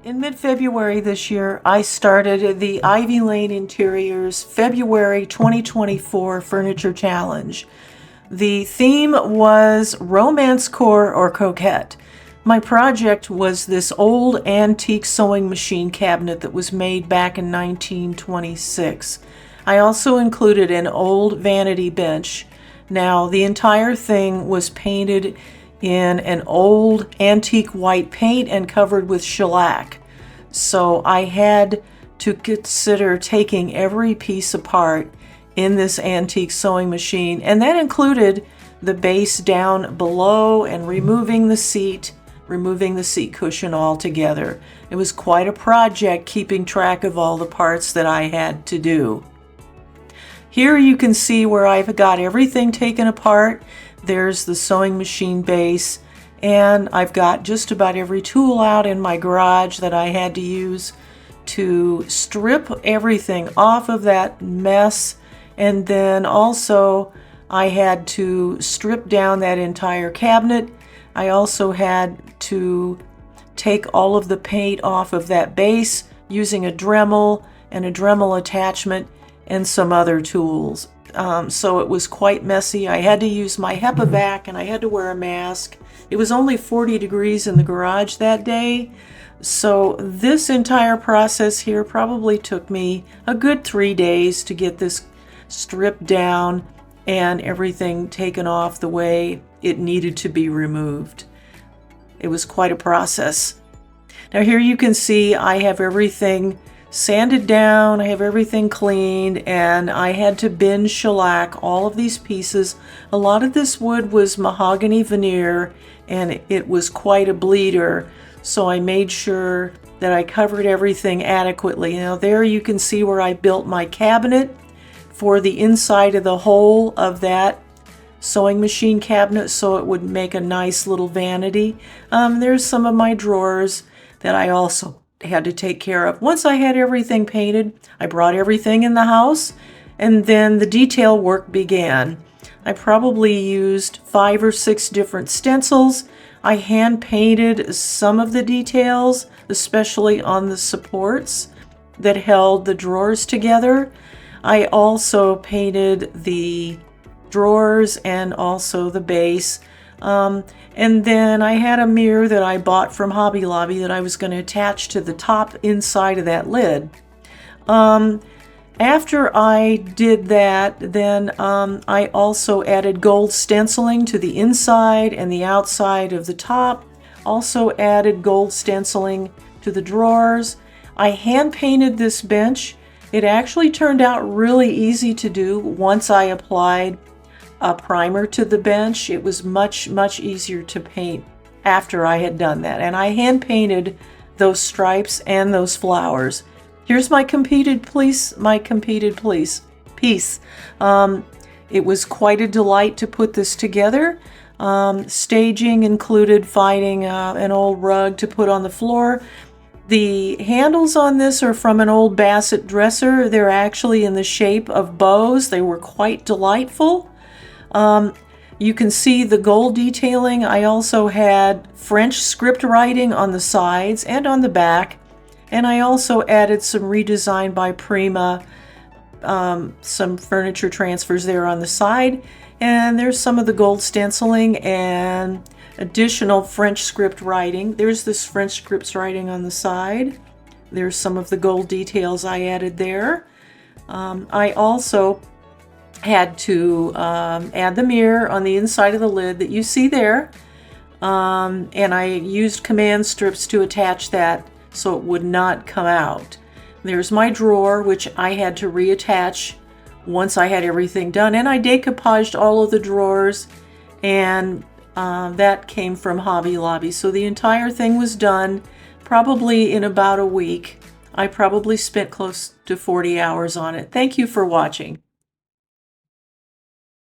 In mid-February this year, I started the Ivy Lane Interiors February 2024 Furniture Challenge. The theme was Romance Core or Coquette. My project was this old antique sewing machine cabinet that was made back in 1926. I also included an old vanity bench. Now, the entire thing was painted in an old antique white paint and covered with shellac. So I had to consider taking every piece apart in this antique sewing machine, and that included the base down below and removing the seat cushion altogether. It was quite a project keeping track of all the parts that I had to do. Here you can see where I've got everything taken apart. There's the sewing machine base, and I've got just about every tool out in my garage that I had to use to strip everything off of that mess. And then also I had to strip down that entire cabinet. I also had to take all of the paint off of that base using a Dremel and a Dremel attachment and some other tools. So it was quite messy. I had to use my HEPA vac and I had to wear a mask. It was only 40 degrees in the garage that day. So this entire process here probably took me a good 3 days to get this stripped down and everything taken off the way it needed to be removed. It was quite a process. Now here you can see I have everything sanded down, I have everything cleaned, and I had to bin shellac all of these pieces. A lot of this wood was mahogany veneer and it was quite a bleeder, so I made sure that I covered everything adequately. Now there you can see where I built my cabinet for the inside of the hole of that sewing machine cabinet so it would make a nice little vanity. There's some of my drawers that I also had to take care of. Once I had everything painted, I brought everything in the house, and then the detail work began. I probably used 5 or 6 different stencils. I hand painted some of the details, especially on the supports that held the drawers together. I also painted the drawers and also the base. And then I had a mirror that I bought from Hobby Lobby that I was going to attach to the top inside of that lid. After I did that, then I also added gold stenciling to the inside and the outside of the top. Also added gold stenciling to the drawers. I hand painted this bench. It actually turned out really easy to do once I applied a primer to the bench. It was much easier to paint after I had done that, and I hand painted those stripes and those flowers. Here's my completed piece. It was quite a delight to put this together. Staging included finding an old rug to put on the floor. The handles on this are from an old Bassett dresser. They're actually in the shape of bows. They were quite delightful. You can see the gold detailing. I also had French script writing on the sides and on the back, and I also added some redesign by Prima, some furniture transfers there on the side, and there's some of the gold stenciling and additional French script writing. There's this French script writing on the side. There's some of the gold details I added there. I also had to add the mirror on the inside of the lid that you see there, and I used command strips to attach that so it would not come out. There's my drawer, which I had to reattach once I had everything done, and I decoupaged all of the drawers, and that came from Hobby Lobby. So the entire thing was done probably in about a week. I probably spent close to 40 hours on it. Thank you for watching.